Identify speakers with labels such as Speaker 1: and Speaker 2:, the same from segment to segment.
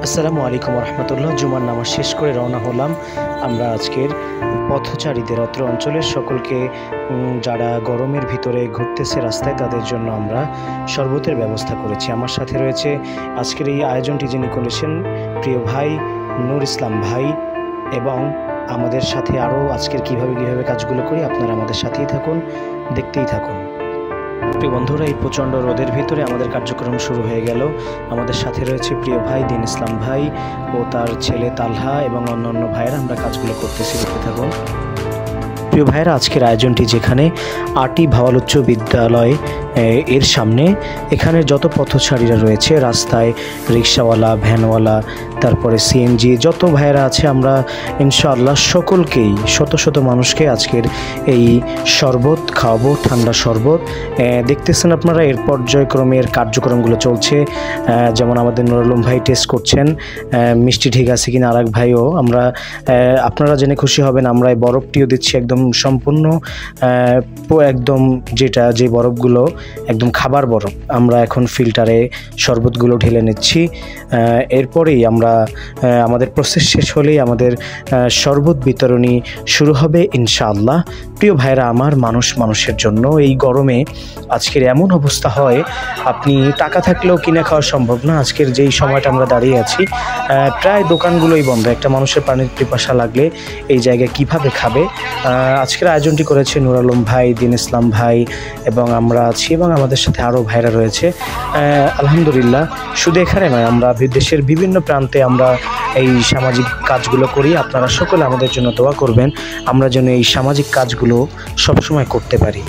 Speaker 1: আসসালামু আলাইকুম রহমতুল্লাহ। জুমার নামাজ শেষ করে রওনা হলাম আমরা আজকের পথচারীদের অত্র অঞ্চলের সকলকে যারা গরমের ভিতরে ঘুরতেছে রাস্তায় তাদের জন্য আমরা শরবতের ব্যবস্থা করেছি। আমার সাথে রয়েছে আজকের এই আয়োজনটি যিনি করেছেন প্রিয় ভাই নূর ইসলাম ভাই, এবং আমাদের সাথে আরও আজকের কিভাবে কাজগুলো করি আপনারা আমাদের সাথেই থাকুন, দেখতেই থাকুন। প্রিয় বন্ধুরা, এই প্রচণ্ড রোদের ভিতরে আমাদের কার্যক্রম শুরু হয়ে গেল। আমাদের সাথে রয়েছে প্রিয় ভাই দিন ইসলাম ভাই ও তার ছেলে তালহা এবং অন্যান্য ভাইয়েরা। আমরা কাজগুলো করতেছি, দেখতে থাকুন। প্রিয় ভাইয়েরা, আজকের আয়োজনটি যেখানে আটি ভাওয়াল উচ্চ বিদ্যালয় এর সামনে, এখানে যত পথচারীরা রয়েছে রাস্তায়, রিক্সাওয়ালা, ভ্যানওয়ালা, তারপরে সিএনজি, যত ভাইয়েরা আছে, আমরা ইনশাআল্লাহ সকলকেই, শত শত মানুষকে আজকের এই শরবত খাওয়াবো, ঠান্ডা শরবত। দেখতেছেন আপনারা এর পর্যায়ক্রমে এর কার্যক্রমগুলো চলছে। যেমন আমাদের নুর আলম ভাই টেস্ট করছেন মিষ্টি ঠিক আছে কিনা, আরেক ভাইও। আমরা আপনারা জেনে খুশি হবেন, আমরা এই বরফটিও দিচ্ছি একদম সম্পূর্ণ একদম যে বরফগুলো একদম খাবার বরফ। আমরা এখন ফিল্টারে শরবতগুলো ঢেলে নিচ্ছি। এরপরেই আমরা আমাদের প্রসেস শেষ হলেই আমাদের শরবত বিতরণী শুরু হবে ইনশাআল্লাহ। প্রিয় ভাইরা আমার, মানুষের জন্য এই গরমে আজকের এমন অবস্থা হয়, আপনি টাকা থাকলেও কিনে খাওয়া সম্ভব না। আজকের যেই সময়টা আমরা দাঁড়িয়ে আছি, প্রায় দোকানগুলোই বন্ধ। একটা মানুষের পানির পিপাসা লাগলে এই জায়গায় কিভাবে খাবে? আজকের আয়োজনটি করেছে নুর আলম ভাই, দিন ইসলাম ভাই, এবং আমরা আছি, এবং আমাদের সাথে আরও ভাইরা রয়েছে। আলহামদুলিল্লাহ, শুধু এখানে নয়, আমরা দেশের বিভিন্ন প্রান্তে আমরা এই সামাজিক কাজগুলো করি। আপনারা সকলে আমাদের জন্য দোয়া করবেন, আমরা যেন এই সামাজিক কাজগুলো সবসময় করতে পারি।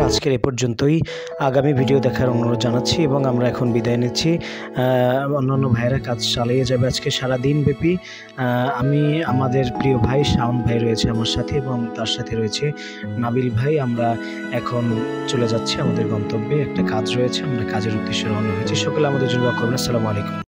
Speaker 1: আজকের এ পর্যন্তই। আগামী ভিডিও দেখার অনুরোধ জানাচ্ছি, এবং আমরা এখন বিদায় নিচ্ছি। অন্যান্য ভাইয়েরা কাজ চালিয়ে যাবে আজকে সারাদিন ব্যাপী। আমি, আমাদের প্রিয় ভাই শাওন ভাই রয়েছে আমার সাথে, এবং তার সাথে রয়েছে নাবিল ভাই। আমরা এখন চলে যাচ্ছি আমাদের গন্তব্যে। একটা কাজ রয়েছে, আমরা কাজের উদ্দেশ্যে রওনা হয়েছি। সকলে আমাদের জন্য দোয়া করবেন। আসসালামু আলাইকুম।